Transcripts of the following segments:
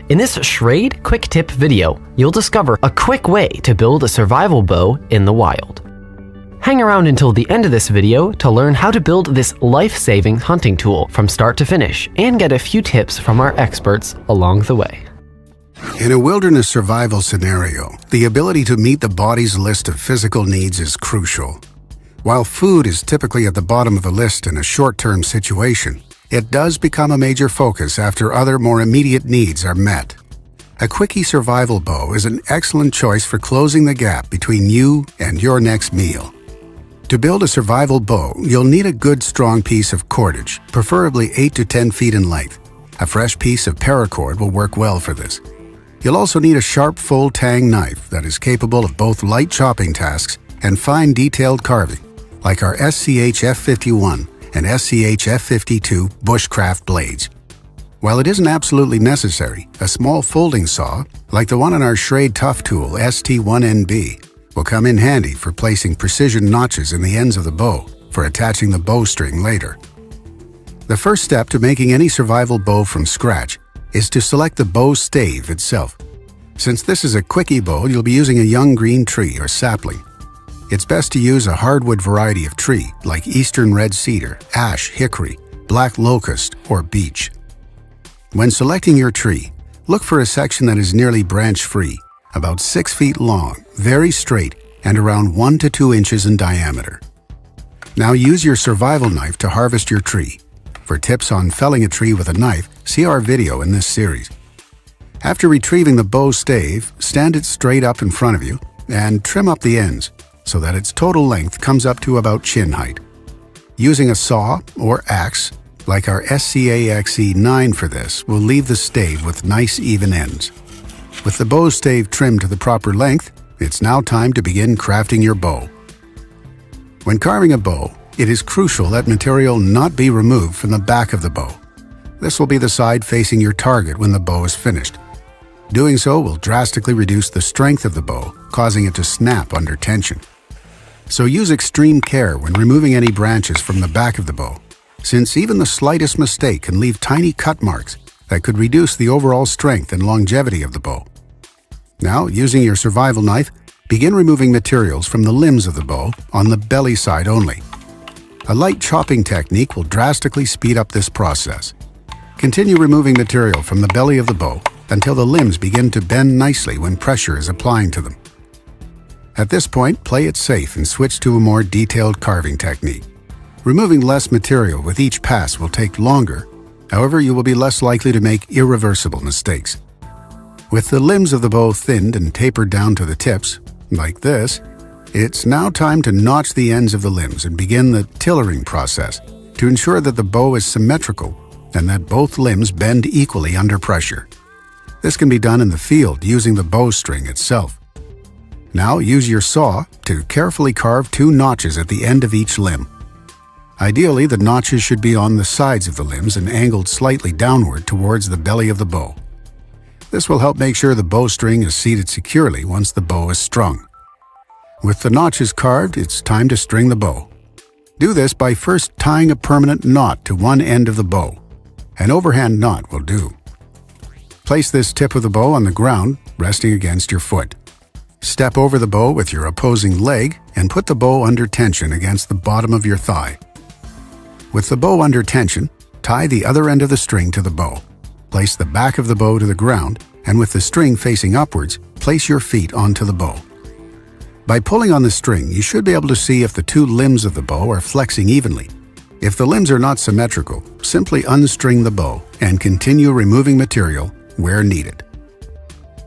In this Schrade Quick-Tip video, you'll discover a quick way to build a survival bow in the wild. Hang around until the end of this video to learn how to build this life-saving hunting tool from start to finish and get a few tips from our experts along the way. In a wilderness survival scenario, the ability to meet the body's list of physical needs is crucial. While food is typically at the bottom of the list in a short-term situation, it does become a major focus after other more immediate needs are met. A quickie survival bow is an excellent choice for closing the gap between you and your next meal. To build a survival bow, you'll need a good strong piece of cordage, preferably 8 to 10 feet in length. A fresh piece of paracord will work well for this. You'll also need a sharp full tang knife that is capable of both light chopping tasks and fine detailed carving, like our SCH F51 and SCH F52 bushcraft blades. While it isn't absolutely necessary, a small folding saw, like the one on our Schrade Tough Tool ST1NB, will come in handy for placing precision notches in the ends of the bow for attaching the bowstring later. The first step to making any survival bow from scratch is to select the bow stave itself. Since this is a quickie bow, you'll be using a young green tree or sapling. It's best to use a hardwood variety of tree like eastern red cedar, ash, hickory, black locust, or beech. When selecting your tree, look for a section that is nearly branch-free, about 6 feet long, very straight, and around 1 to 2 inches in diameter. Now use your survival knife to harvest your tree. For tips on felling a tree with a knife, see our video in this series. After retrieving the bow stave, stand it straight up in front of you and trim up the ends so that its total length comes up to about chin height. Using a saw or axe, like our SCAXE9 for this, will leave the stave with nice even ends. With the bow stave trimmed to the proper length, it's now time to begin crafting your bow. When carving a bow, it is crucial that material not be removed from the back of the bow. This will be the side facing your target when the bow is finished. Doing so will drastically reduce the strength of the bow, causing it to snap under tension. So use extreme care when removing any branches from the back of the bow, since even the slightest mistake can leave tiny cut marks that could reduce the overall strength and longevity of the bow. Now, using your survival knife, begin removing materials from the limbs of the bow on the belly side only. A light chopping technique will drastically speed up this process. Continue removing material from the belly of the bow until the limbs begin to bend nicely when pressure is applying to them. At this point, play it safe and switch to a more detailed carving technique. Removing less material with each pass will take longer. However, you will be less likely to make irreversible mistakes. With the limbs of the bow thinned and tapered down to the tips, like this, it's now time to notch the ends of the limbs and begin the tillering process to ensure that the bow is symmetrical and that both limbs bend equally under pressure. This can be done in the field using the bowstring itself. Now use your saw to carefully carve 2 notches at the end of each limb. Ideally, the notches should be on the sides of the limbs and angled slightly downward towards the belly of the bow. This will help make sure the bowstring is seated securely once the bow is strung. With the notches carved, it's time to string the bow. Do this by first tying a permanent knot to one end of the bow. An overhand knot will do. Place this tip of the bow on the ground, resting against your foot. Step over the bow with your opposing leg and put the bow under tension against the bottom of your thigh. With the bow under tension, tie the other end of the string to the bow. Place the back of the bow to the ground, and with the string facing upwards, place your feet onto the bow. By pulling on the string, you should be able to see if the 2 limbs of the bow are flexing evenly. If the limbs are not symmetrical, simply unstring the bow and continue removing material where needed.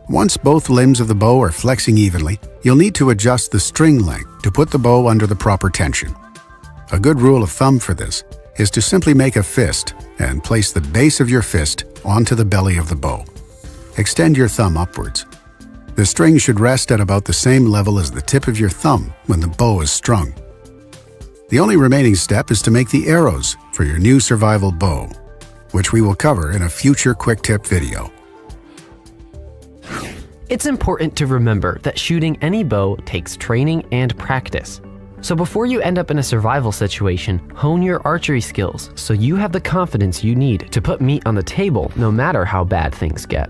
Once both limbs of the bow are flexing evenly, you'll need to adjust the string length to put the bow under the proper tension. A good rule of thumb for this is to simply make a fist and place the base of your fist onto the belly of the bow. Extend your thumb upwards. The string should rest at about the same level as the tip of your thumb when the bow is strung. The only remaining step is to make the arrows for your new survival bow, which we will cover in a future quick tip video. It's important to remember that shooting any bow takes training and practice. So before you end up in a survival situation, hone your archery skills so you have the confidence you need to put meat on the table no matter how bad things get.